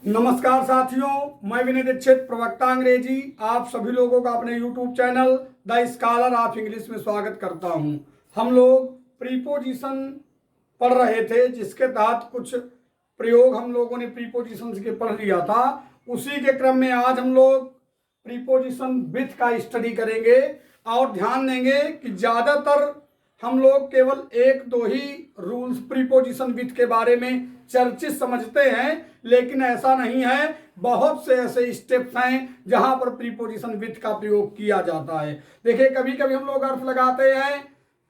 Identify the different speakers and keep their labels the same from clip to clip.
Speaker 1: नमस्कार साथियों, मैं विनय दीक्षित, प्रवक्ता अंग्रेजी, आप सभी लोगों का अपने YouTube channel the scholar of English में स्वागत करता हूं। हम लोग प्रीपोजिशन पढ़ रहे थे, जिसके तहत कुछ प्रयोग हम लोगों ने प्रीपोजिशन के पढ़ लिया था। उसी के क्रम में आज हम लोग प्रीपोजिशन विथ का स्टडी करेंगे और ध्यान देंगे कि ज़्यादातर हम लोग केवल एक दो ही रूल्स प्रीपोजिशन विथ के बारे में चर्चित समझते हैं, लेकिन ऐसा नहीं है। बहुत से ऐसे स्टेप्स हैं जहां पर प्रीपोजिशन विथ का प्रयोग किया जाता है। देखिए, कभी कभी हम लोग अर्थ लगाते हैं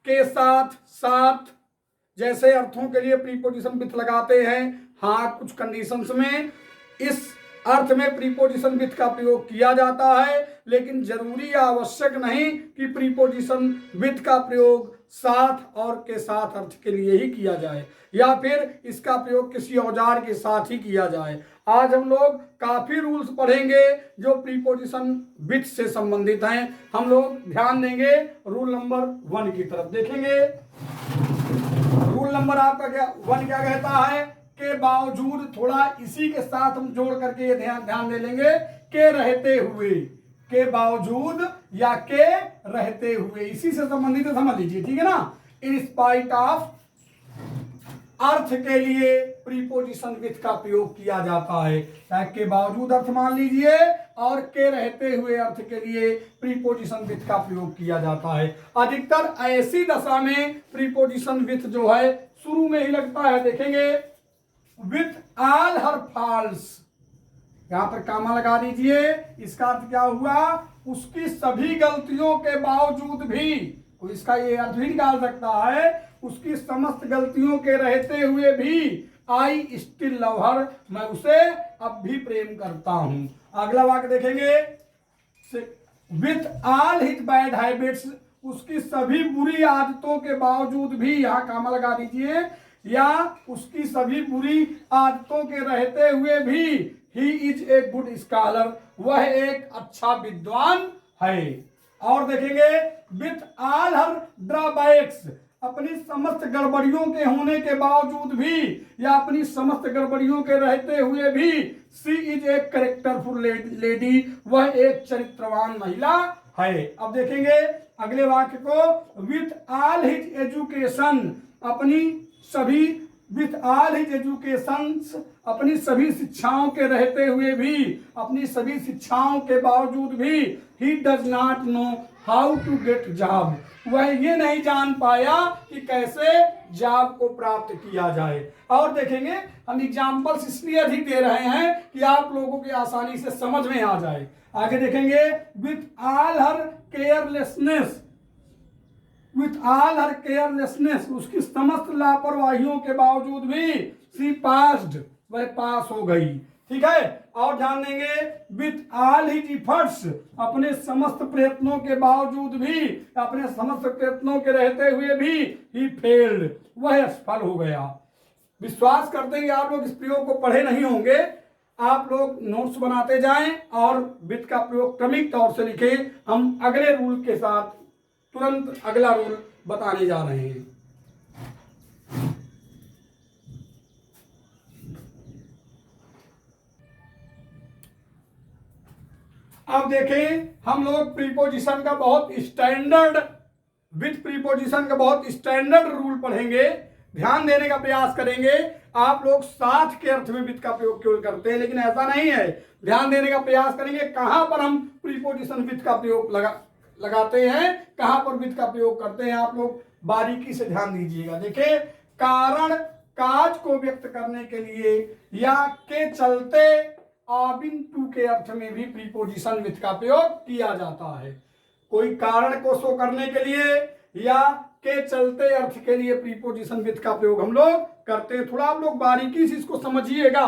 Speaker 1: के साथ, साथ जैसे अर्थों के लिए प्रीपोजिशन विथ लगाते हैं। हाँ, कुछ कंडीशंस में इस अर्थ में प्रीपोजिशन विथ का प्रयोग किया जाता है, लेकिन जरूरी या आवश्यक नहीं कि प्रीपोजिशन विथ का प्रयोग साथ और के साथ अर्थ के लिए ही किया जाए, या फिर इसका प्रयोग किसी औजार के साथ ही किया जाए। आज हम लोग काफी रूल्स पढ़ेंगे जो प्रीपोजिशन विथ से संबंधित हैं। हम लोग ध्यान देंगे रूल नंबर 1 की तरफ देखेंगे। रूल नंबर आपका क्या 1 क्या कहता है? के बावजूद, थोड़ा इसी के साथ हम जोड़ करके ये ध्यान दे लेंगे, के रहते हुए, के बावजूद या के रहते हुए, इसी से संबंधित समझ लीजिए, ठीक है ना। इन स्पाइट ऑफ अर्थ के लिए प्रीपोजिशन विथ का प्रयोग किया जाता है। के बावजूद अर्थ मान लीजिए और के रहते हुए अर्थ के लिए प्रीपोजिशन विथ का प्रयोग किया जाता है। अधिकतर ऐसी दशा में प्रीपोजिशन विथ जो है शुरू में ही लगता है। देखेंगे, विथ ऑल हर फॉल्स, यहां पर कामा लगा दीजिए। इसका अर्थ क्या हुआ? उसकी सभी गलतियों के बावजूद भी, कोई इसका ये अर्थ भी निकाल सकता है, उसकी समस्त गलतियों के रहते हुए भी आई स्टिल लव हर, मैं उसे अब भी प्रेम करता हूं। अगला वाक्य देखेंगे, with all his bad habits, उसकी सभी बुरी आदतों के बावजूद भी, यहां कामा लगा दीजिए, या उसकी सभी बुरी आदतों के रहते हुए भी he is a good scholar, वह एक अच्छा विद्वान है। और देखेंगे, विथ ऑल हर ड्रॉबैक्स, अपनी समस्त गड़बड़ियों के होने के बावजूद भी या अपनी समस्त गड़बड़ियों के रहते हुए भी, सी इज ए कैरेक्टरफुल लेडी, वह एक चरित्रवान महिला है। अब देखेंगे अगले वाक्य को, विथ ऑल हिज एजुकेशन, अपनी सभी, विथ ऑल हिज एजुकेशंस, अपनी सभी शिक्षाओं के रहते हुए भी, अपनी सभी शिक्षाओं के बावजूद भी, he does not know how to get job, वह ये नहीं जान पाया कि कैसे जॉब को प्राप्त किया जाए। और देखेंगे, हम एग्जाम्पल्स इसलिए अधिक दे रहे हैं कि आप लोगों की आसानी से समझ में आ जाए। आगे देखेंगे, with all her carelessness, with all her carelessness, उसकी समस्त लापरवाहियों के बावजूद भी, सी पास्ड, वह पास हो गई। ठीक है। और ध्यान देंगे, विथ ऑल हिज इफर्ट्स, अपने समस्त प्रयत्नों के बावजूद भी, अपने समस्त प्रयत्नों के रहते हुए भी, ही फेल्ड, वह असफल हो गया। विश्वास करते हैं कि आप लोग इस प्रयोग को पढ़े नहीं होंगे। आप लोग नोट्स बनाते जाएं और विथ का प्रयोग क्रमिक तौर से लिखें। हम अगले रूल के साथ तुरंत अगला रूल बताने जा रहे हैं। अब देखें, हम लोग प्रीपोजिशन का बहुत स्टैंडर्ड, विथ प्रीपोजिशन का बहुत स्टैंडर्ड रूल पढ़ेंगे। ध्यान देने का प्रयास करेंगे। आप लोग साथ के अर्थ में विथ का प्रयोग केवल करते हैं, लेकिन ऐसा नहीं है। ध्यान देने का प्रयास करेंगे कहां पर हम प्रीपोजिशन विथ का प्रयोग लगाते हैं, कहां पर विथ का प्रयोग करते हैं। आप लोग बारीकी से ध्यान दीजिएगा। देखिए, कारण काज को व्यक्त करने के लिए या के चलते आबिन टू के अर्थ में भी प्रीपोजिशन विथ का प्रयोग किया जाता है। कोई कारण को शो करने के लिए या के चलते अर्थ के लिए प्रीपोजिशन विथ का प्रयोग हम लोग करते हैं। थोड़ा आप लोग बारीकी से इसको समझिएगा,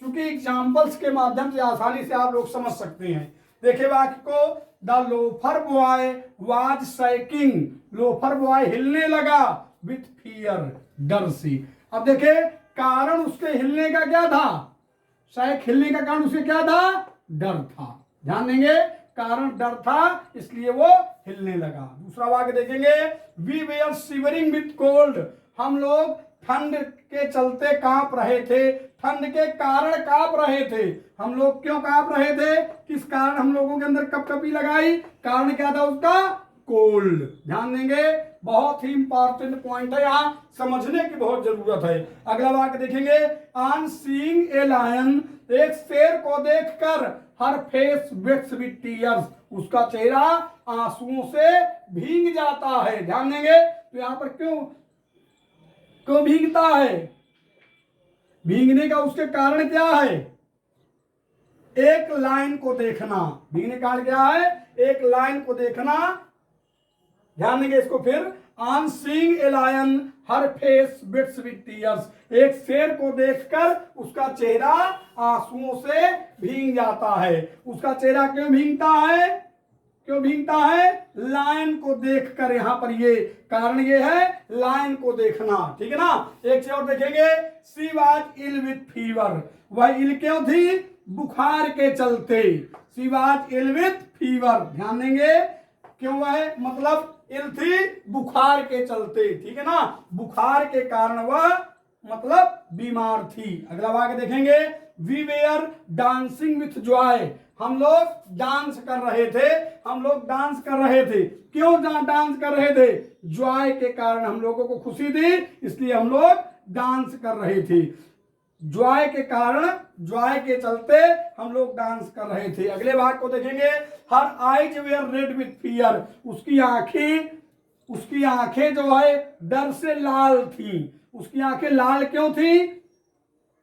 Speaker 1: क्योंकि एग्जाम्पल्स के माध्यम से आसानी से आप लोग समझ सकते हैं। देखिए वाक्य को, the loafer boy was shaking, loafer boy हिलने लगा, विथ फियर, डर से। अब देखिए, कारण उसके हिलने का क्या था? शायद हिलने का कारण उसके क्या था? डर था। ध्यान देंगे, कारण डर था, इसलिए वो हिलने लगा। दूसरा वाक्य देखेंगे, we were shivering with cold, हम लोग ठंड के चलते कांप रहे थे, ठंड के कारण कांप रहे थे। हम लोग क्यों कांप रहे थे, किस कारण हम लोगों के अंदर कपकपी लगाई, कारण क्या था उसका, कोल्ड। ध्यान देंगे, बहुत ही इंपॉर्टेंट पॉइंट है, यहां समझने की बहुत जरूरत है। अगला वाक्य देखेंगे, ऑन सीइंग ए लायन, एक शेर को देखकर हर फेस वेट्स विद टीयर्स, उसका चेहरा आंसुओं से भीग जाता है। ध्यान देंगे, तो यहां पर क्यों क्यों भीगता है, भीगने का उसके कारण क्या है, एक लाइन को देखना। भीगने का कारण क्या है, एक लाइन को देखना। ध्यान देंगे इसको फिर, on seeing a lion her face bits with tears, एक शेर को देखकर उसका चेहरा आंसुओं से भीग जाता है। उसका चेहरा क्यों भीगता है, क्यों भीगता है, लायन को देखकर। यहां पर ये कारण ये है, लायन को देखना, ठीक है ना। एक चीज और देखेंगे, she was ill with fever, वह इल क्यों थी, बुखार के चलते। She was ill with fever, ध्यान देंगे, क्यों वह मतलब इल थी, बुखार के चलते, ठीक है ना, बुखार के कारण वह मतलब बीमार थी। अगला वाक्य देखेंगे, we were dancing with joy, हम लोग डांस कर रहे थे, हम लोग डांस कर रहे थे। क्यों डांस कर रहे थे, जॉय के कारण, हम लोगों को खुशी थी इसलिए हम लोग डांस कर रहे थे। जॉय के कारण, जॉय के चलते हम लोग डांस कर रहे थे। अगले भाग को देखेंगे, her eyes where red with fear, उसकी आंखें जो है डर से लाल थी। उसकी आंखें लाल क्यों थी,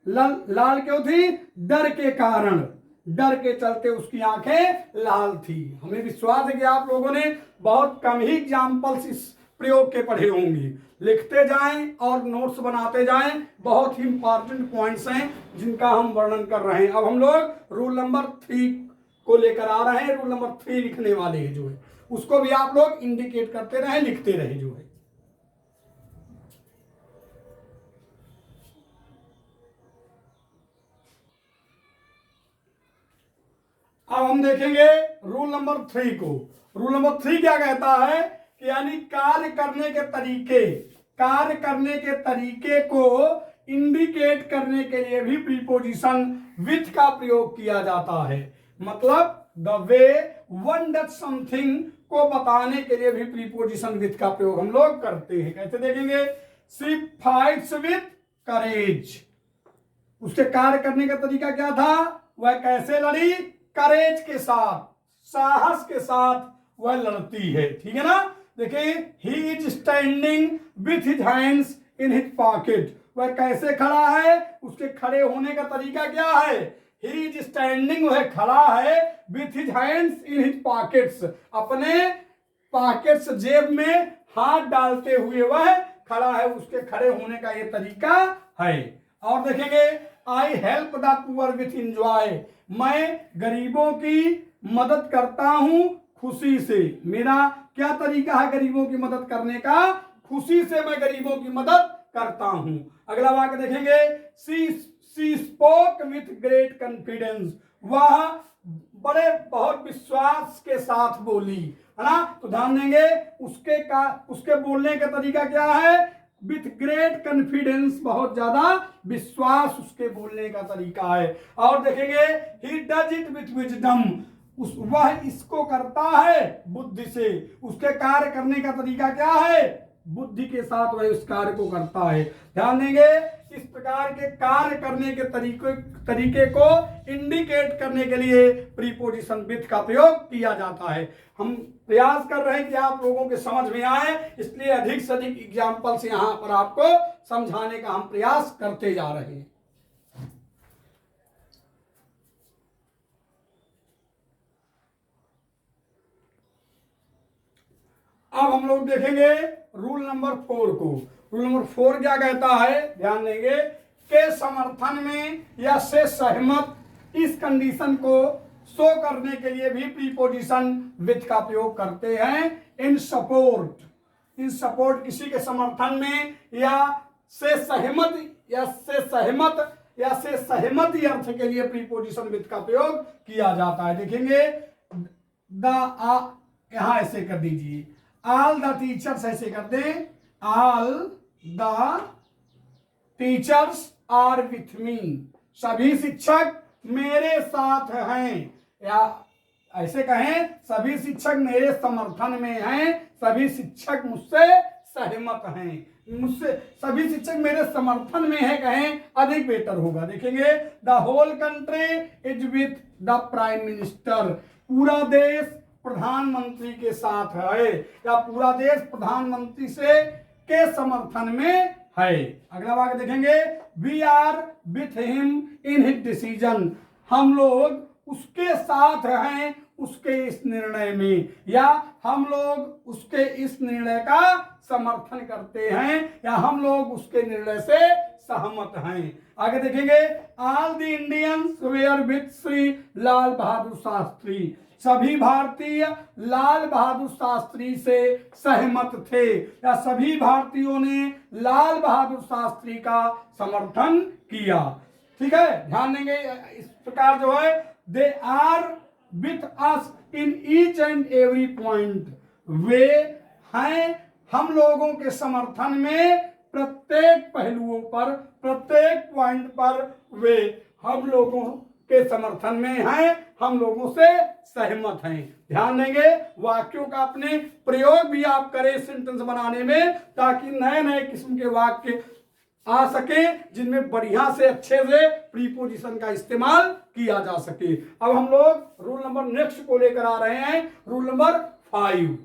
Speaker 1: लाल क्यों थी, डर के कारण, डर के चलते उसकी आंखें लाल थी। हमें विश्वास है कि आप लोगों ने बहुत कम ही एग्जाम्पल्स इस प्रयोग के पढ़े होंगे। लिखते जाएं और नोट्स बनाते जाएं, बहुत ही इंपॉर्टेंट पॉइंट्स हैं जिनका हम वर्णन कर रहे हैं। अब हम लोग रूल नंबर 3 को लेकर आ रहे हैं। रूल नंबर 3 लिखने वाले हैं जो है, उसको भी आप लोग इंडिकेट करते रहे, लिखते रहे जो है। अब हम देखेंगे रूल नंबर 3 को। रूल नंबर 3 क्या कहता है कि यानी कार्य करने के तरीके, कार्य करने के तरीके को इंडिकेट करने के लिए भी प्रीपोजिशन विथ का प्रयोग किया जाता है। मतलब the way one does something को बताने के लिए भी प्रीपोजिशन विथ का प्रयोग हम लोग करते हैं। कैसे देखेंगे, शी फाइट्स विथ करेज, उसके कार्य करने का तरीका क्या था, वह कैसे लड़ी, करेज के साथ, साहस के साथ वह लड़ती है, ठीक है ना। देखिए, he is standing with his hands in his pocket, वह कैसे खड़ा है, उसके खड़े होने का तरीका क्या है, ही इज स्टैंडिंग, वह खड़ा है, with his hands in his pockets, अपने पॉकेट्स जेब में हाथ डालते हुए वह खड़ा है, उसके खड़े होने का यह तरीका है। और देखेंगे, I help the poor with enjoy, मैं गरीबों की मदद करता हूं खुशी से। मेरा क्या तरीका है गरीबों की मदद करने का, खुशी से मैं गरीबों की मदद करता हूं। अगला वाक्य देखेंगे, she spoke with great confidence, वह बड़े बहुत विश्वास के साथ बोली, है ना। तो ध्यान देंगे, उसके बोलने का तरीका क्या है, विथ ग्रेट कॉन्फिडेंस, बहुत ज्यादा विश्वास उसके बोलने का तरीका है। और देखेंगे, he does it with wisdom, वह इसको करता है बुद्धि से, उसके कार्य करने का तरीका क्या है, बुद्धि के साथ वह उस कार्य को करता है। ध्यान देंगे, इस प्रकार के कार्य करने के तरीके को इंडिकेट करने के लिए प्रीपोजिशन विथ का प्रयोग किया जाता है। हम प्रयास कर रहे हैं कि आप लोगों के समझ में आए, इसलिए अधिक से अधिक एग्जाम्पल्स यहां पर आपको समझाने का हम प्रयास करते जा रहे हैं। अब हम लोग देखेंगे रूल नंबर 4 को। रूल नंबर 4 क्या कहता है, ध्यान देंगे, के समर्थन में या से सहमत, इस कंडीशन को शो करने के लिए भी प्रीपोजिशन विथ का प्रयोग करते हैं। इन सपोर्ट, इन सपोर्ट, किसी के समर्थन में या से सहमत, या से सहमत, या से सहमति अर्थ के लिए प्रीपोजिशन विथ का प्रयोग किया जाता है। देखेंगे, यहां ऐसे कर दीजिए, ऑल द टीचर्स, ऐसे कर दें, all the teachers are with me, सभी शिक्षक मेरे साथ हैं, या ऐसे कहें सभी शिक्षक मेरे समर्थन में हैं, सभी शिक्षक मुझसे सहमत हैं, मुझसे सभी शिक्षक मेरे समर्थन में है कहें अधिक बेटर होगा। देखेंगे the whole country is with the prime minister, पूरा देश प्रधानमंत्री के साथ है, या पूरा देश प्रधानमंत्री से के समर्थन में है। अगला वाक्य देखेंगे we are with him in his decision, हम लोग उसके साथ हैं उसके इस निर्णय में, या हम लोग उसके इस निर्णय का समर्थन करते हैं, या हम लोग उसके निर्णय से सहमत हैं। आगे देखेंगे all the Indians were with Shri Lal Bahadur Shastri, सभी भारतीय लाल बहादुर शास्त्री से सहमत थे, या सभी भारतीयों ने लाल बहादुर शास्त्री का समर्थन किया। ठीक है, ध्यान देंगे इस प्रकार जो है they are with us in each and every point, वे हैं हम लोगों के समर्थन में प्रत्येक पहलुओं पर, प्रत्येक पॉइंट पर वे हम लोगों के समर्थन में हैं, हम लोगों से सहमत हैं। ध्यान देंगे वाक्यों का अपने प्रयोग भी आप करें सेंटेंस बनाने में, ताकि नए नए किस्म के वाक्य आ सके जिनमें बढ़िया से अच्छे से प्रीपोजिशन का इस्तेमाल किया जा सके। अब हम लोग रूल नंबर नेक्स्ट को लेकर आ रहे हैं, रूल नंबर 5।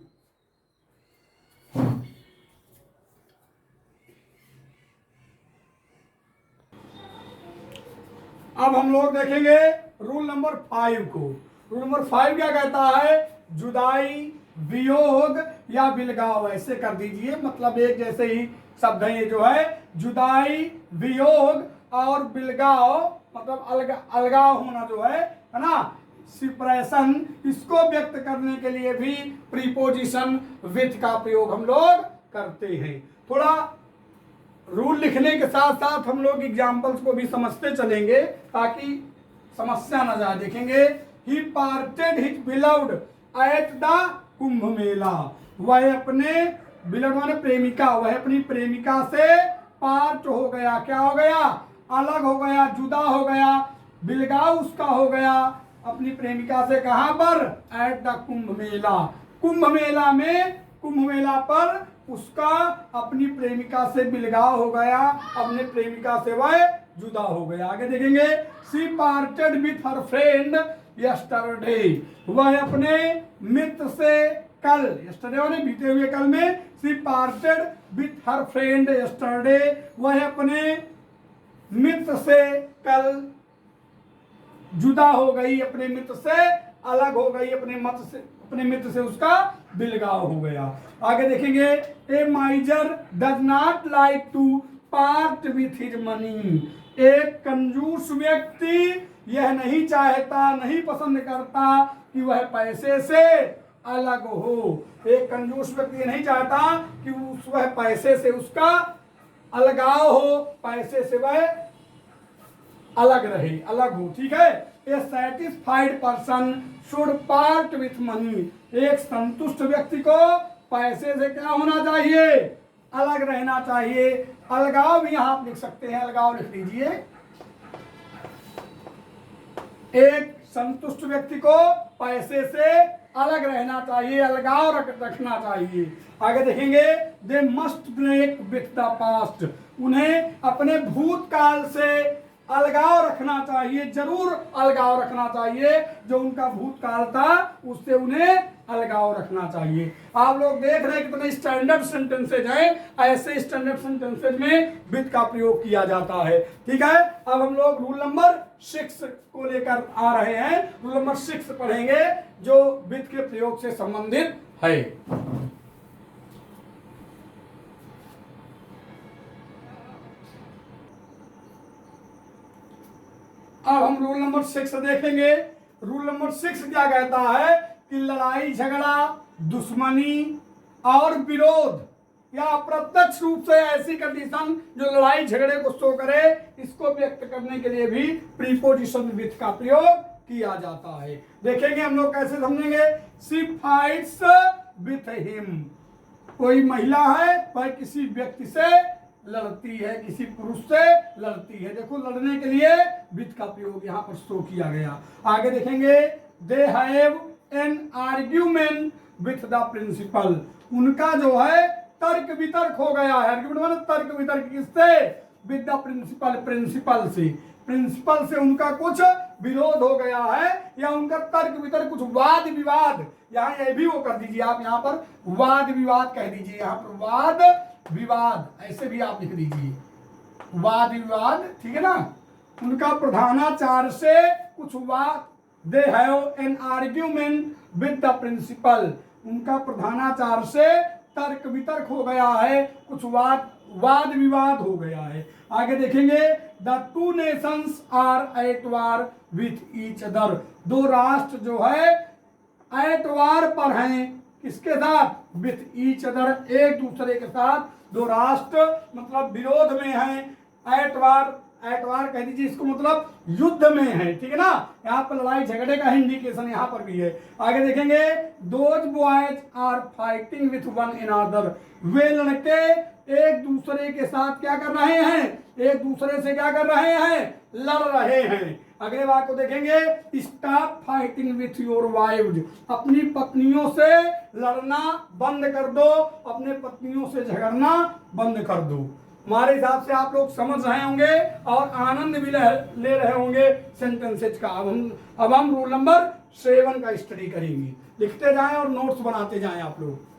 Speaker 1: अब हम लोग देखेंगे रूल नंबर 5 को। रूल नंबर 5 क्या कहता है, जुदाई, वियोग या बिलगाव, ऐसे कर दीजिए, मतलब एक जैसे ही शब्द है ये जो है, जुदाई, वियोग और बिलगाव, मतलब अलगाव होना जो है ना, सेपरेशन, इसको व्यक्त करने के लिए भी प्रीपोजिशन विथ का प्रयोग हम लोग करते हैं। थोड़ा रूल लिखने के साथ साथ हम लोग एग्जाम्पल्स को भी समझते चलेंगे ताकि समस्या न जाए। देखेंगे he parted his beloved at the Kumbh Mela, वह अपने बिलव्ड माने प्रेमिका, वह अपनी प्रेमिका से पार्ट हो गया, क्या हो गया, अलग हो गया, जुदा हो गया, बिलगाव उसका हो गया अपनी प्रेमिका से, कहां पर, एट द कुंभ मेला, कुंभ मेला में, कुंभ मेला पर उसका अपनी प्रेमिका से बिलगाव हो गया, अपने प्रेमिका से वह जुदा हो गया। आगे देखेंगे she parted with her friend yesterday, वह अपने मित्र से कल, यस्टरडे माने बीते हुए कल में, she parted with her friend yesterday, वह अपने मित्र से कल जुदा हो गई, अपने मित्र से अलग हो गई, अपने मित्र से उसका बिलगाव हो गया। आगे देखेंगे a miser does not like to part with his money, एक कंजूस व्यक्ति यह नहीं चाहता, नहीं पसंद करता कि वह पैसे से अलग हो। एक कंजूस व्यक्ति ये नहीं चाहता कि वह पैसे से उसका अलगाव हो, पैसे से वह अलग रहे, अलग हो। ठीक है, a satisfied person should part with money, एक संतुष्ट व्यक्ति को पैसे से क्या होना चाहिए, अलग रहना चाहिए। अलगाव भी यहां आप लिख सकते हैं, अलगाव लिख लीजिए। एक संतुष्ट व्यक्ति को पैसे से अलग रहना चाहिए, अलगाव रखना चाहिए। आगे देखेंगे they must break with the past, उन्हें अपने भूतकाल से अलगाव रखना चाहिए, जरूर अलगाव रखना चाहिए, जो उनका भूतकाल था उससे उन्हें अलगाव रखना चाहिए। आप लोग देख रहे हैं कितने स्टैंडर्ड सेंटेंसेज हैं, ऐसे स्टैंडर्ड सेंटेंसेज में विथ का प्रयोग किया जाता है। ठीक है, अब हम लोग रूल नंबर 6 को लेकर आ रहे हैं। रूल नंबर 6 पढ़ेंगे जो विथ के प्रयोग से संबंधित है। अब हम रूल नंबर 6 देखेंगे। रूल नंबर 6 क्या कहता है कि लड़ाई झगड़ा, दुश्मनी और विरोध या अप्रत्यक्ष रूप से ऐसी कंडीशन जो लड़ाई झगड़े को शो करे, इसको व्यक्त करने के लिए भी प्रीपोजिशन विथ का प्रयोग किया जाता है। देखेंगे हम लोग कैसे समझेंगे। शी फाइट्स विथ हिम, कोई महिला है वह किसी व्यक्ति से लड़ती है, किसी पुरुष से लड़ती है। देखो लड़ने के लिए विथ का प्रयोग यहाँ पर शो किया गया। आगे देखेंगे, they have an argument with the principal, उनका जो है तर्क वितर्क हो गया है। आर्ग्यूमेंट माने तर्क वितर्क, किससे? विद द प्रिंसिपल, प्रिंसिपल से, प्रिंसिपल से उनका कुछ विरोध हो गया है या उनका तर्क वितर्क, कुछ वाद विवाद, यहाँ ये भी वो कर दीजिए आप, यहाँ पर वाद विवाद कह दीजिए, यहाँ पर वाद विवाद ऐसे भी आप लिख दीजिए, वाद विवाद, ठीक है ना। उनका प्रधानाचार्य से कुछ वाद, they have an argument with the principal, उनका प्रधानाचार्य से तर्क वितर्क हो गया है, कुछ वाद विवाद हो गया है। आगे देखेंगे, the two nations are at war with each other, दो राष्ट्र जो है एट वार पर हैं, किसके साथ? विथ ईच अदर, एक दूसरे के साथ, दो राष्ट्र मतलब विरोध में हैं। एट वार, एट वार कह दीजिए इसको, मतलब युद्ध में है, ठीक है ना। यहाँ पर लड़ाई झगड़े का इंडिकेशन यहाँ पर भी है। आगे देखेंगे, those boys are fighting with one another, वे लड़के एक दूसरे के साथ क्या कर रहे हैं? एक दूसरे से क्या कर रहे हैं? लड़ रहे हैं। अगले बात को देखेंगे, stop fighting with your wives, अपनी पत्नियों से लड़ना बंद कर दो, अपने पत्नियों से झगड़ना बंद कर दो। हमारे हिसाब से आप लोग समझ रहे होंगे और आनंद भी ले रहे होंगे सेंटेंसेज का। अब हम रूल नंबर 7 का स्टडी करेंगे। लिखते जाएं और नोट्स बनाते जाएं आप लोग।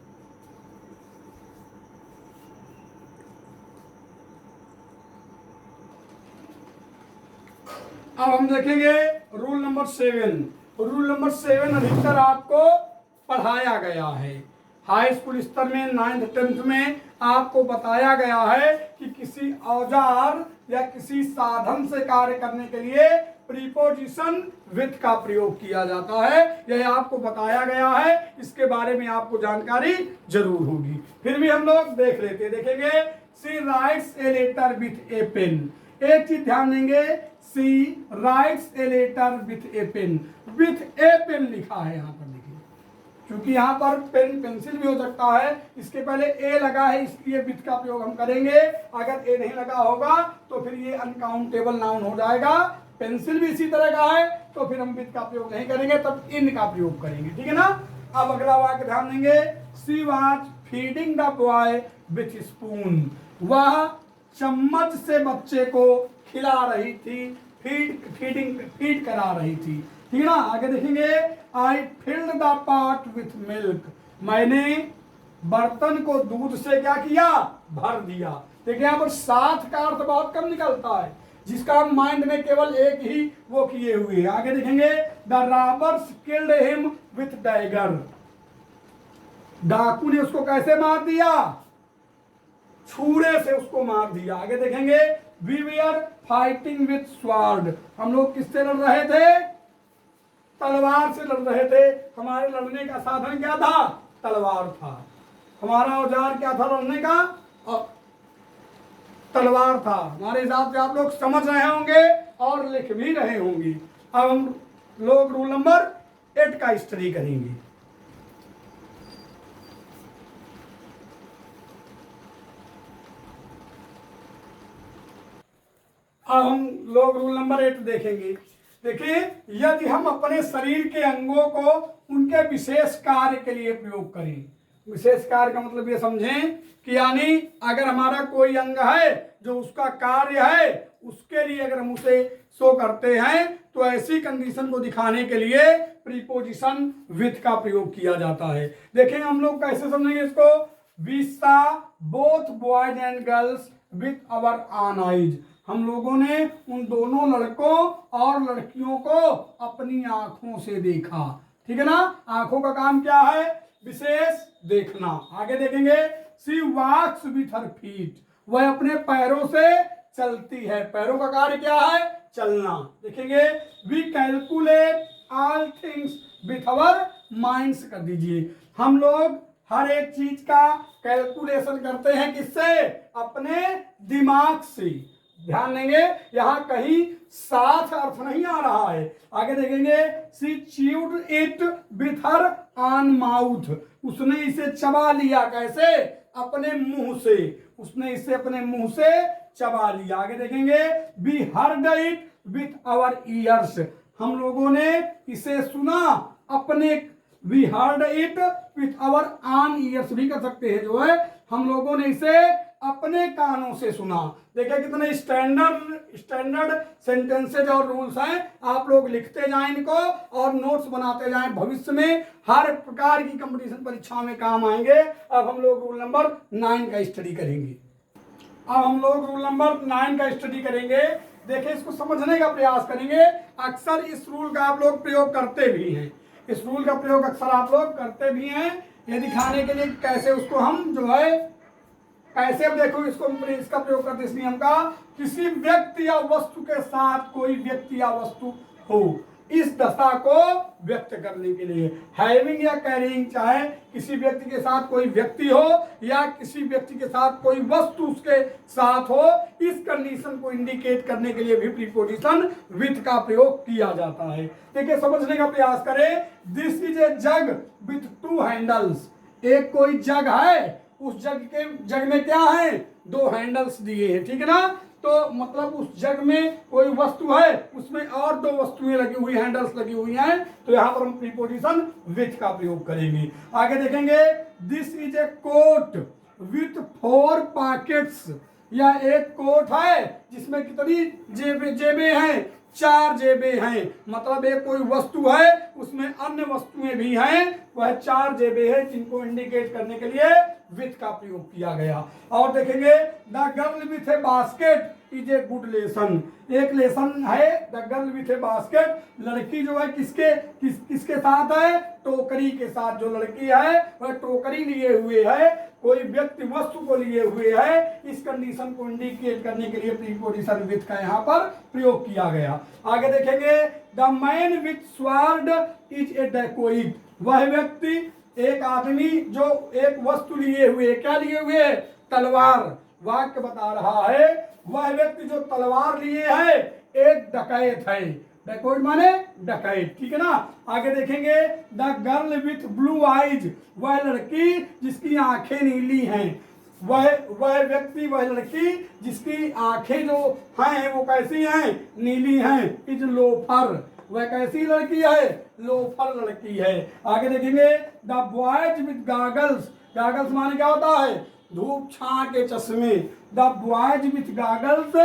Speaker 1: अब हम देखेंगे रूल नंबर 7। रूल नंबर 7 अधिकतर आपको पढ़ाया गया है हाई स्कूल स्तर में, 9th 10th में आपको बताया गया है कि किसी औजार या किसी साधन से कार्य करने के लिए प्रीपोजिशन विथ का प्रयोग किया जाता है। यह आपको बताया गया है, इसके बारे में आपको जानकारी जरूर होगी। फिर भी हम लोग देख लेते, देखेंगे, she writes a letter with a pen, एक चीज ध्यान देंगे, she writes a letter with a pen, with a pen लिखा है यहाँ पर, देखिए क्योंकि यहाँ पर पेन पेंसिल भी हो सकता है, इसके पहले ए लगा है इसलिए विथ का प्रयोग हम करेंगे। अगर ए नहीं लगा होगा तो फिर ये अनकाउंटेबल नाउन हो जाएगा। पेंसिल भी इसी तरह का है तो फिर हम विथ का प्रयोग नहीं करेंगे, तब इन का प्रयोग करेंगे, ठीक है ना। अब अगला वाक्य ध्यान देंगे, she was feeding the boy with spoon, वह चम्मच से बच्चे को खिला रही थी, फीड करा रही थी, ठीक है ना। आगे देखेंगे, I filled the pot with milk, मैंने बर्तन को दूध से क्या किया? भर दिया। देखिए यहाँ पर साथ का अर्थ बहुत कम निकलता है, जिसका माइंड में केवल एक ही वो किए हुए है। आगे देखेंगे, the robbers killed him with dagger, डाकू ने उसको कैसे मार दिया? छुरे से उसको मार दिया। आगे देखेंगे, we were fighting with sword, हम लोग किससे लड़ रहे थे? तलवार से लड़ रहे थे। हमारे लड़ने का साधन क्या था? तलवार था। हमारा औजार क्या था लड़ने का? तलवार था। हमारे हिसाब से आप लोग समझ रहे होंगे और लिख भी रहे होंगे। अब हम लोग रूल नंबर 8 का स्टडी करेंगे। अब हम लोग रूल नंबर 8 देखेंगे। देखिए, यदि हम अपने शरीर के अंगों को उनके विशेष कार्य के लिए प्रयोग करें, विशेष कार्य का मतलब ये समझें कि यानी अगर हमारा कोई अंग है जो उसका कार्य है, उसके लिए अगर हम उसे शो करते हैं तो ऐसी कंडीशन को दिखाने के लिए प्रीपोजिशन विथ का प्रयोग किया जाता है। देखें हम लोग कैसे समझेंगे इसको। We saw both boys and girls with our own eyes, हम लोगों ने उन दोनों लड़कों और लड़कियों को अपनी आंखों से देखा, ठीक है ना। आंखों का काम क्या है? विशेष देखना। आगे देखेंगे, सी वॉक्स विथ हर फीट, वह अपने पैरों से चलती है। पैरों का कार्य क्या है? चलना। देखेंगे, we calculate all things with our minds कर दीजिए, हम लोग हर एक चीज का कैलकुलेशन करते हैं, किससे? अपने दिमाग से। ध्यान देंगे, यहां कहीं साथ अर्थ नहीं आ रहा है। आगे देखेंगे, she chewed it with her own mouth, उसने इसे चबा लिया। कैसे? अपने मुंह से, उसने इसे अपने मुंह से चबा लिया। आगे देखेंगे we heard it with our ears, हम लोगों ने इसे सुना अपने, we heard it with our own ears भी कर सकते हैं, जो है हम लोगों ने इसे अपने कानों से सुना। देखिए कितने स्टैंडर्ड सेंटेंसेज और रूल्स हैं, आप लोग लिखते जाएं इनको और नोट्स बनाते जाएं, भविष्य में हर प्रकार की कंपटीशन परीक्षा में काम आएंगे। अब हम लोग रूल नंबर 9 का स्टडी करेंगे। देखिए इसको समझने का प्रयास करेंगे। अक्सर इस रूल का आप लोग प्रयोग करते भी हैं, इस रूल का प्रयोग अक्सर आप लोग करते भी हैं, ये दिखाने के लिए कैसे उसको हम जो है कैसे, अब देखो इसका प्रयोग करते इस नियम का, किसी व्यक्ति या वस्तु के साथ कोई व्यक्ति या वस्तु हो, इस दशा को व्यक्त करने के लिए। हैविंग या कैरिंग, चाहे किसी व्यक्ति के साथ कोई व्यक्ति हो या किसी व्यक्ति के साथ कोई वस्तु उसके साथ हो, इस कंडीशन को इंडिकेट करने के लिए भी प्रीपोजिशन विथ का प्रयोग किया जाता है। देखिए समझने का प्रयास करें। This is A jug with 2 handles, एक कोई जग है, उस जग में क्या है, 2 हैंडल्स दिए हैं, ठीक है ना। तो मतलब उस जग में कोई वस्तु है, उसमें और 2 वस्तुएं लगी हुई, हैंडल्स लगी हुई हैं, तो यहां पर हम प्रीपोजिशन विथ का प्रयोग करेंगे। आगे देखेंगे this is a coat with 4 pockets, यह एक कोट है जिसमें कितनी जेबें हैं, 4 जेबें हैं, मतलब एक कोई वस्तु है उसमें अन्य वस्तुएं भी हैं, वह 4 जेबें हैं, जिनको इंडिकेट करने के लिए विथ का प्रयोग किया गया। और देखेंगे the girl with A basket is a good lesson, एक लेसन है the girl with A basket, लड़की जो है किसके साथ है, टोकरी के साथ, जो लड़की है वह टोकरी लिए हुए है, कोई व्यक्ति वस्तु को लिए हुए है, इस कंडीशन को इंडिकेट करने के लिए प्रीपोजिशन विथ का यहाँ पर प्रयोग किया गया। आगे देखेंगे the man with sword is a dacoit, वह व्यक्ति, एक आदमी जो एक वस्तु लिए हुए, क्या लिए हुए, तलवार, वाक्य बता रहा है वह व्यक्ति जो तलवार लिए है एक डकैत है, डेकोइट माने डकैत, ठीक है ना। आगे देखेंगे the girl with blue eyes, वह लड़की जिसकी आंखें नीली हैं, वह व्यक्ति, वह लड़की जिसकी आंखें जो हैं वो कैसी हैं, नीली हैं, इज लोफर, वह कैसी लड़की है, लोफर लड़की है। आगे देखेंगे the boys with goggles, goggles माने क्या होता है, धूप छां के चश्मे, द बॉयज विथ गॉगल्स,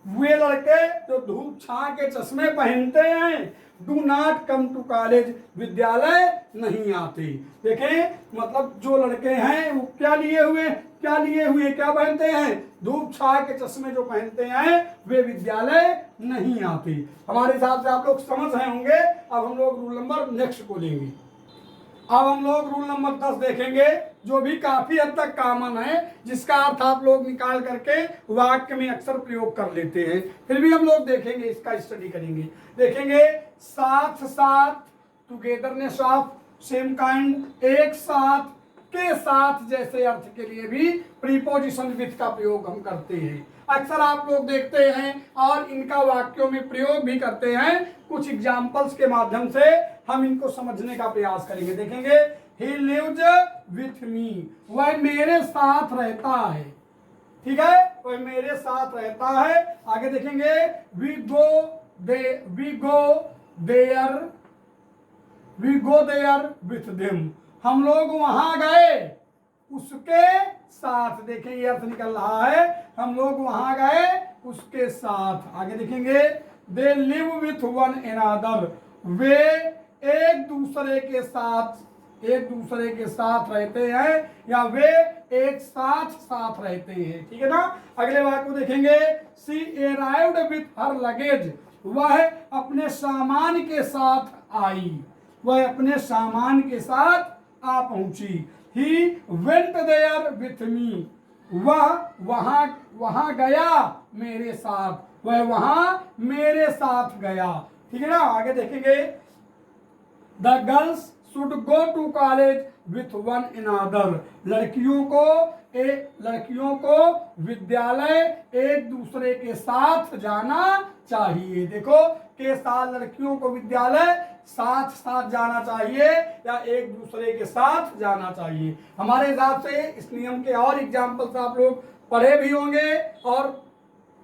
Speaker 1: वे लड़के जो धूप छां के चश्मे पहनते हैं, do not come to college, विद्यालय नहीं आते। देखें मतलब जो लड़के हैं वो क्या लिए हुए, क्या पहनते हैं, धूप छां के चश्मे जो पहनते हैं वे विद्यालय नहीं आते। हमारे हिसाब से आप लोग समझ रहे होंगे। अब हम लोग रूल नंबर नेक्स्ट को लेंगे। अब हम लोग रूल नंबर 10 देखेंगे, जो भी काफी हद तक कॉमन है, जिसका अर्थ आप लोग निकाल करके वाक्य में अक्सर प्रयोग कर लेते हैं, फिर भी हम लोग देखेंगे, इसका स्टडी करेंगे। देखेंगे साथ साथ, टुगेदरनेस ऑफ, सेम काइंड, एक साथ, के साथ जैसे अर्थ के लिए भी प्रीपोजिशन विथ का प्रयोग हम करते हैं। अक्सर आप लोग देखते हैं और इनका वाक्यों में प्रयोग भी करते हैं। कुछ एग्जाम्पल्स के माध्यम से हम इनको समझने का प्रयास करेंगे। देखेंगे he lives with me, वह मेरे साथ रहता है, ठीक है, वह मेरे साथ रहता है। आगे देखेंगे we go there with them, हम लोग वहां गए उसके साथ। देखें ये अर्थ निकल रहा है, हम लोग वहां गए उसके साथ। आगे देखेंगे they live with one another, वे एक दूसरे के साथ रहते हैं, या वे एक साथ रहते हैं, ठीक है ना। अगले वाक्य को देखेंगे she arrived with her luggage, वह अपने सामान के साथ आई, वह अपने सामान के साथ आ पहुंची। He went there with me, वह वहां गया मेरे साथ, वह वहां मेरे साथ गया, ठीक है ना। आगे देखेंगे the girls should go to college with one another, लड़कियों को लड़कियों को विद्यालय एक दूसरे के साथ जाना चाहिए। देखो के साथ लड़कियों को विद्यालय साथ साथ जाना चाहिए या एक दूसरे के साथ जाना चाहिए। हमारे हिसाब से इस नियम के और एग्जाम्पल्स आप लोग पढ़े भी होंगे और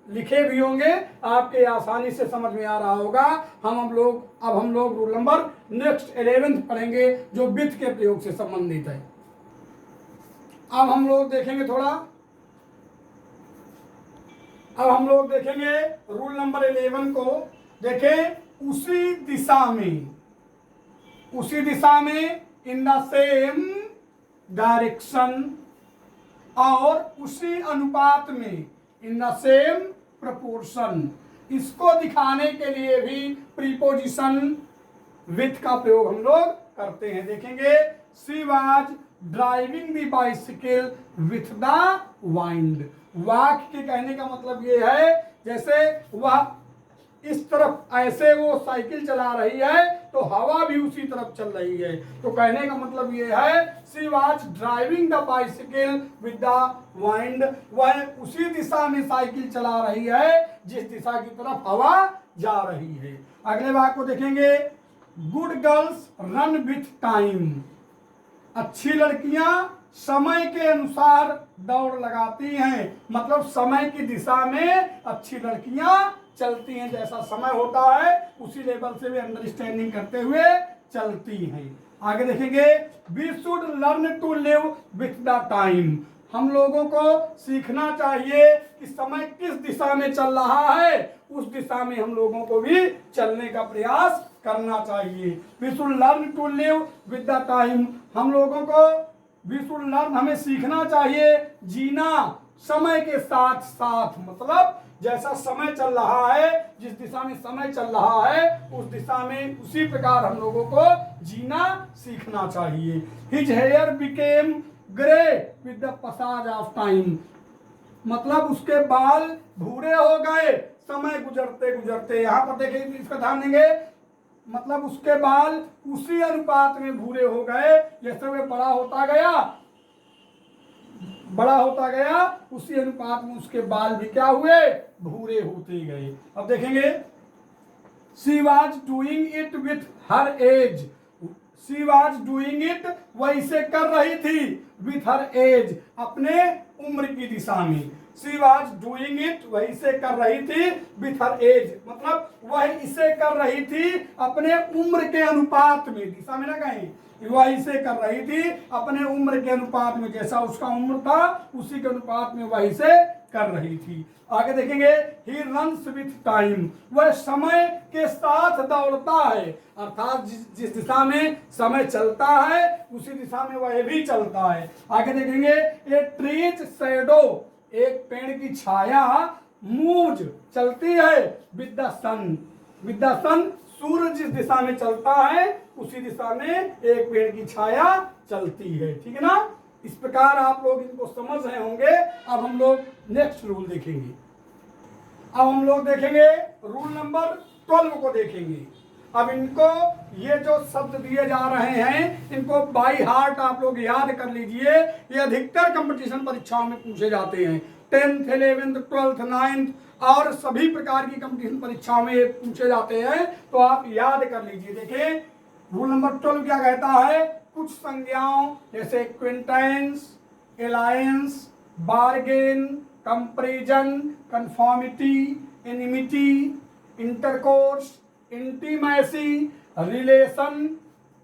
Speaker 1: लिखे भी होंगे, आपके आसानी से समझ में आ रहा होगा। हम लोग रूल नंबर नेक्स्ट 11 पढ़ेंगे जो विथ के प्रयोग से संबंधित है। अब हम लोग देखेंगे रूल नंबर 11 को। देखें उसी दिशा में इन द सेम डायरेक्शन और उसी अनुपात में इन द सेम प्रपोर्शन। इसको दिखाने के लिए भी प्रीपोजिशन विथ का प्रयोग हम लोग करते हैं। देखेंगे she was driving the bicycle with the wind. वाक के कहने का मतलब ये है जैसे वह इस तरफ ऐसे वो साइकिल चला रही है तो हवा भी उसी तरफ चल रही है। तो कहने का मतलब ये है she was driving the bicycle with the wind. वह उसी दिशा में साइकिल चला रही है जिस दिशा की तरफ हवा जा रही है। अगले वाक्य को देखेंगे good girls run with time. अच्छी लड़कियां समय के अनुसार दौड़ लगाती हैं, मतलब समय की दिशा में अच्छी लड़कियां चलती हैं। जैसा समय होता है उसी लेवल से वे अंडरस्टैंडिंग करते हुए चलती हैं। आगे देखेंगे we should learn to live with the time. हम लोगों को सीखना चाहिए कि समय किस दिशा में चल रहा है, उस दिशा में हम लोगों को भी चलने का प्रयास करना चाहिए। We should learn to live with the time. हम लोगों को वी शुड लर्न, हमें सीखना चाहिए जीना समय के साथ साथ, मतलब जैसा समय चल रहा है, जिस दिशा में समय चल रहा है उस दिशा में उसी प्रकार हम लोगों को जीना सीखना चाहिए। His hair became grey with the passage of time. मतलब उसके बाल भूरे हो गए समय गुजरते गुजरते। यहाँ पर देखिए इसका ध्यान देंगे, मतलब उसके बाल उसी अनुपात में भूरे हो गए जैसे वे बड़ा होता गया उसी अनुपात में उसके बाल भी क्या हुए, भूरे होते गए। अब देखेंगे she was doing it with her age. She was doing it, वह इसे कर रही थी विथ हर एज, अपने उम्र की दिशा में। शी वाज डूइंग इट, वह इसे कर रही थी विथ हर एज, मतलब वह इसे कर रही थी अपने उम्र के अनुपात में। दिशा में ना कहें, वह इसे कर रही थी अपने उम्र के अनुपात में, जैसा उसका उम्र था उसी के अनुपात में वह इसे कर रही थी। आगे देखेंगे ही रन्स विथ टाइम। वह समय के साथ दौड़ता है, अर्थात जिस दिशा में समय चलता है उसी दिशा में वह भी चलता है। आगे देखेंगे ए ट्रीज शैडो, एक पेड़ की छाया मूव्स चलती है with the sun. With the sun, सूर्य जिस दिशा में चलता है उसी दिशा में एक पेड़ की छाया चलती है। ठीक है ना, इस प्रकार आप लोग इनको समझ रहे होंगे। अब हम लोग नेक्स्ट रूल देखेंगे। अब हम लोग देखेंगे रूल नंबर 12 को देखेंगे। अब इनको ये जो शब्द दिए जा रहे हैं इनको बाई हार्ट आप लोग याद कर लीजिए। ये अधिकतर कंपटीशन परीक्षाओं में पूछे जाते हैं, 10th 11th 12th 9th और सभी प्रकार की कंपटीशन परीक्षाओं में ये पूछे जाते हैं, तो आप याद कर लीजिए। देखिए रूल नंबर 12 क्या कहता है, कुछ संज्ञाओं जैसे acquaintance, alliance, bargain, comparison, conformity, enmity, intercourse, intimacy,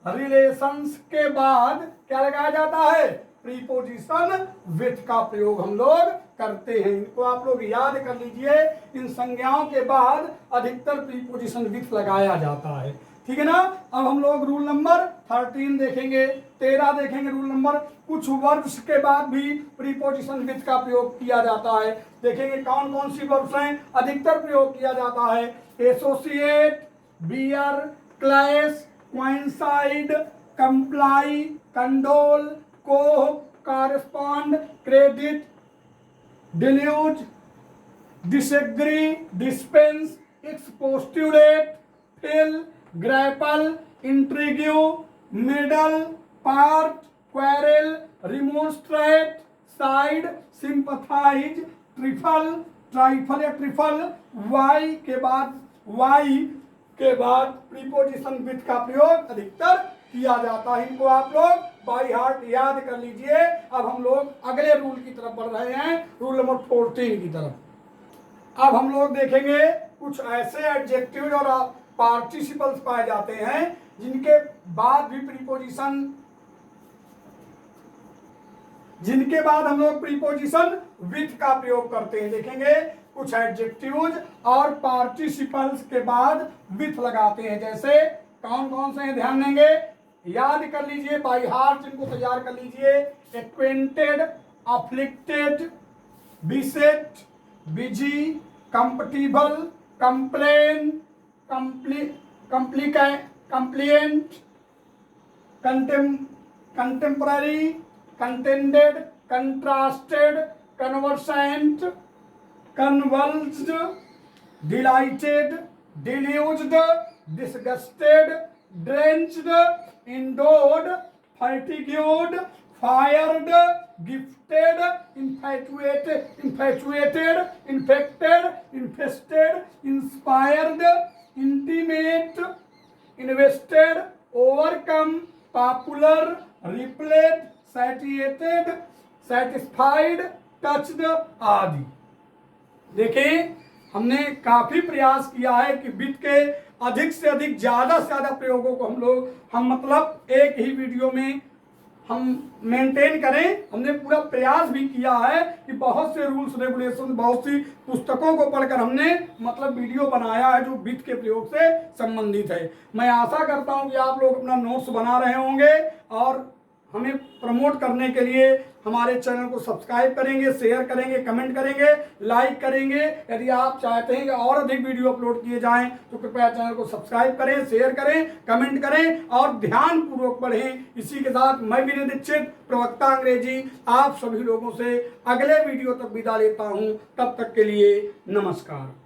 Speaker 1: relations के बाद क्या लगाया जाता है, प्रीपोजिशन विथ का प्रयोग हम लोग करते हैं। इनको आप लोग याद कर लीजिए। इन संज्ञाओं के बाद अधिकतर प्रीपोजिशन विथ लगाया जाता है। ठीक है ना। अब हम लोग रूल नंबर 13 देखेंगे, 13 देखेंगे रूल नंबर। कुछ वर्ब्स के बाद भी प्रीपोजिशन विथ का प्रयोग किया जाता है। देखेंगे कौन कौन सी वर्ब्स हैं अधिकतर प्रयोग किया जाता है। Associate, bear, clash, coincide, comply, condole, cope, correspond, credit, deluge, disagree, dispense, expostulate, fill, grapple, intrigue, meddle, part, quarrel, remonstrate, side, sympathise, trifle, trifle या ट्रिफल, वाई के बाद प्रीपोजिशन विथ का प्रयोग अधिकतर किया जाता है। इनको आप लोग बाय हार्ट याद कर लीजिए। अब हम लोग अगले रूल की तरफ बढ़ रहे हैं, रूल नंबर 14 की तरफ। अब हम लोग देखेंगे कुछ ऐसे एडजेक्टिव और पार्टिसिपल्स पाए जाते हैं जिनके बाद हम लोग प्रीपोजिशन विथ का प्रयोग करते हैं। देखेंगे कुछ एडजेक्टिव्स और पार्टिसिपल्स के बाद विथ लगाते हैं। जैसे कौन कौन से हैं ध्यान देंगे, याद कर लीजिए बाय हार्ट, इनको तैयार कर लीजिए। Acquainted, afflicted, beset, busy, compatible, complain, compliant, contemporary, contended, contrasted, conversant, convulsed, delighted, denuded, disgusted, drenched, endowed, fatigued, fired, gifted, infatuated, infected, infested, inspired, intimate, invested, overcome, popular, repelled, satiated, satisfied, touched आदि। देखिए हमने काफी प्रयास किया है कि with के अधिक से अधिक ज्यादा से ज्यादा प्रयोगों को हम मतलब एक ही वीडियो में हम मेंटेन करें। हमने पूरा प्रयास भी किया है कि बहुत से रूल्स रेगुलेशन, बहुत सी पुस्तकों को पढ़कर हमने मतलब वीडियो बनाया है जो विथ के प्रयोग से संबंधित है। मैं आशा करता हूं कि आप लोग अपना नोट्स बना रहे होंगे और हमें प्रमोट करने के लिए हमारे चैनल को सब्सक्राइब करेंगे, शेयर करेंगे, कमेंट करेंगे, लाइक करेंगे। यदि आप चाहते हैं कि और अधिक वीडियो अपलोड किए जाएं तो कृपया चैनल को सब्सक्राइब करें, शेयर करें, कमेंट करें और ध्यानपूर्वक पढ़ें। इसी के साथ मैं विनय दीक्षित, प्रवक्ता अंग्रेजी, आप सभी लोगों से अगले वीडियो तक विदा लेता हूं। तब तक के लिए नमस्कार।